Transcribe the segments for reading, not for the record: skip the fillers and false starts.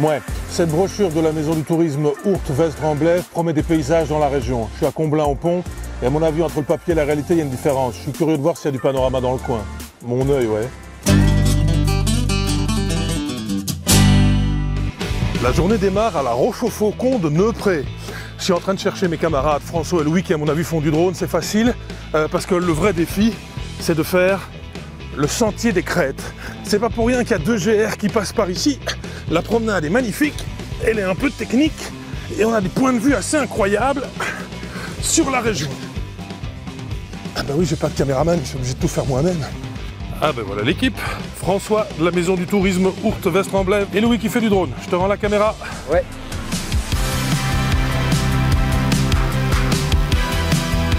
Ouais, cette brochure de la maison du tourisme Ourthe-Vesdre-en-Blève promet des paysages dans la région. Je suis à Comblain-au-Pont et à mon avis, entre le papier et la réalité, il y a une différence. Je suis curieux de voir s'il y a du panorama dans le coin. Mon œil, ouais. La journée démarre à la Roche-au-Faucon de Neupré. Je suis en train de chercher mes camarades François et Louis qui, à mon avis, font du drone. C'est facile parce que le vrai défi, c'est de faire le sentier des crêtes. C'est pas pour rien qu'il y a 2 GR qui passent par ici. La promenade est magnifique, elle est un peu technique et on a des points de vue assez incroyables sur la région. Ah bah oui, j'ai pas de caméraman, je suis obligé de tout faire moi-même. Ah ben voilà l'équipe. François de la maison du tourisme Ourthe-Vesdre-en-Blève et Louis qui fait du drone. Je te rends la caméra. Ouais.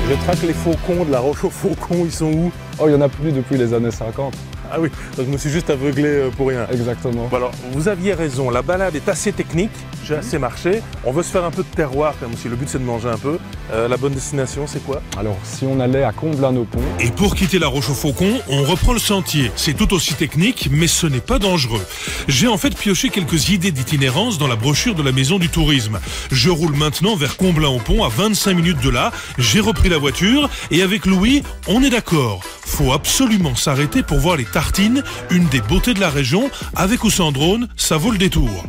Je traque les faucons de la Roche-au-Faucon, ils sont où? Oh, il n'y en a plus depuis les années 50. Ah oui, donc je me suis juste aveuglé pour rien. Exactement. Bon alors, vous aviez raison, la balade est assez technique, j'ai assez marché. On veut se faire un peu de terroir quand même aussi, le but c'est de manger un peu. La bonne destination, c'est quoi? Alors, si on allait à Comblain-au-Pont... Et pour quitter la Roche-au-Faucon, on reprend le sentier. C'est tout aussi technique, mais ce n'est pas dangereux. J'ai en fait pioché quelques idées d'itinérance dans la brochure de la maison du tourisme. Je roule maintenant vers Comblain-au-Pont, à 25 minutes de là. J'ai repris la voiture et avec Louis, on est d'accord. Faut absolument s'arrêter pour voir les tartines, une des beautés de la région. Avec ou sans drone, ça vaut le détour.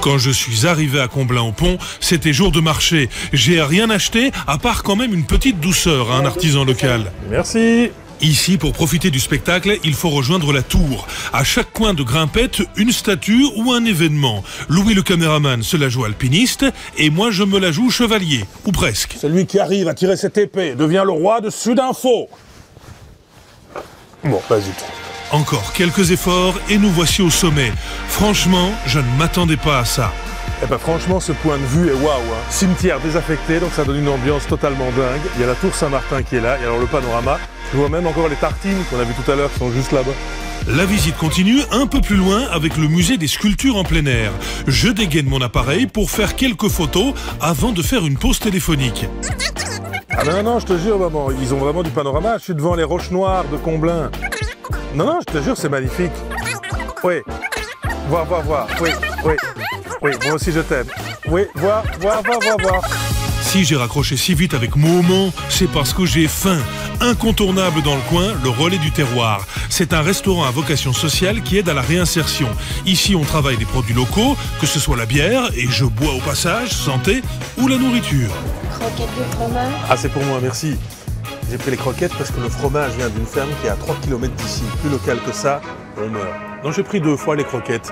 Quand je suis arrivé à Comblain-au-Pont, c'était jour de marché. J'ai rien acheté, à part quand même une petite douceur à un artisan local. Merci. Ici, pour profiter du spectacle, il faut rejoindre la tour. À chaque coin de grimpette, une statue ou un événement. Louis le caméraman se la joue alpiniste et moi je me la joue chevalier, ou presque. Celui qui arrive à tirer cette épée devient le roi de Sudinfo. Bon, vas-y. Encore quelques efforts et nous voici au sommet. Franchement, je ne m'attendais pas à ça. Eh ben franchement, ce point de vue est waouh, hein. Cimetière désaffecté, donc ça donne une ambiance totalement dingue. Il y a la tour Saint-Martin qui est là, et alors le panorama. Je vois même encore les tartines qu'on a vues tout à l'heure, qui sont juste là-bas. La visite continue un peu plus loin avec le musée des sculptures en plein air. Je dégaine mon appareil pour faire quelques photos avant de faire une pause téléphonique. Ah non, je te jure, maman, ils ont vraiment du panorama. Je suis devant les roches noires de Comblain. Non, je te jure, c'est magnifique. Oui, voir. Oui, moi aussi je t'aime. Oui, voir. Si j'ai raccroché si vite avec Moment, c'est parce que j'ai faim. Incontournable dans le coin, le relais du terroir. C'est un restaurant à vocation sociale qui aide à la réinsertion. Ici, on travaille des produits locaux, que ce soit la bière, et je bois au passage, santé, ou la nourriture. Croquettes de fromage. Ah, c'est pour moi, merci. J'ai pris les croquettes parce que le fromage vient d'une ferme qui est à 3 km d'ici. Plus local que ça, on meurt. Donc j'ai pris 2 fois les croquettes.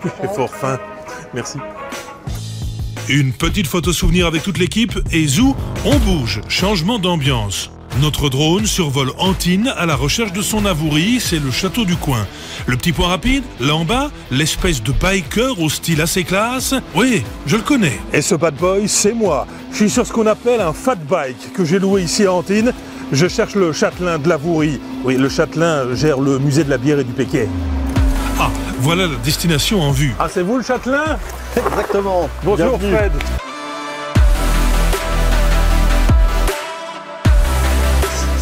J'ai fort faim. Merci. Une petite photo souvenir avec toute l'équipe et zou, on bouge, changement d'ambiance. Notre drone survole Antine à la recherche de son avourie, c'est le château du coin. Le petit point rapide, là en bas, l'espèce de biker au style assez classe. Oui, je le connais. Et ce bad boy, c'est moi. Je suis sur ce qu'on appelle un fat bike que j'ai loué ici à Antine. Je cherche le châtelain de l'avourie. Oui, le châtelain gère le musée de la bière et du Péquet. Ah, voilà la destination en vue. Ah, c'est vous le châtelain? Exactement. Bonjour Bienvenue. Fred.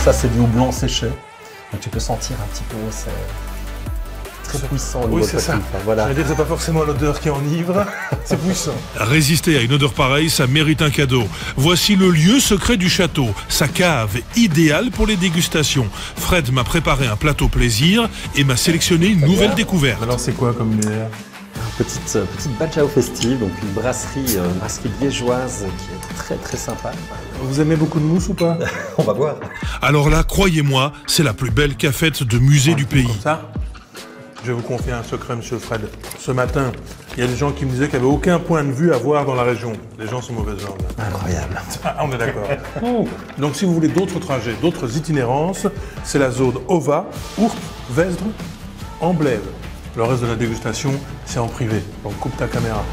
Ça, c'est du houblon séché. Donc tu peux sentir un petit peu, c'est très puissant au niveau Oui, c'est ça. olfactif, hein, voilà. Je veux dire, c'est pas forcément l'odeur qui enivre, c'est puissant. Résister à une odeur pareille, ça mérite un cadeau. Voici le lieu secret du château, sa cave idéale pour les dégustations. Fred m'a préparé un plateau plaisir et m'a sélectionné une nouvelle découverte. Alors c'est quoi comme bière? Petite Bajao festive, donc une brasserie liégeoise qui est très sympa. Vous aimez beaucoup de mousse ou pas? On va voir. Alors là, croyez-moi, c'est la plus belle cafette de musée du pays. Comme ça, je vais vous confier un secret, monsieur Fred. Ce matin, il y a des gens qui me disaient qu'il n'y avait aucun point de vue à voir dans la région. Les gens sont mauvaises gens. Incroyable. Ah, on est d'accord. Donc si vous voulez d'autres trajets, d'autres itinérances, c'est la zone OVA, Ourthe, Vesdre, en Blève. Le reste de la dégustation, c'est en privé. Donc coupe ta caméra.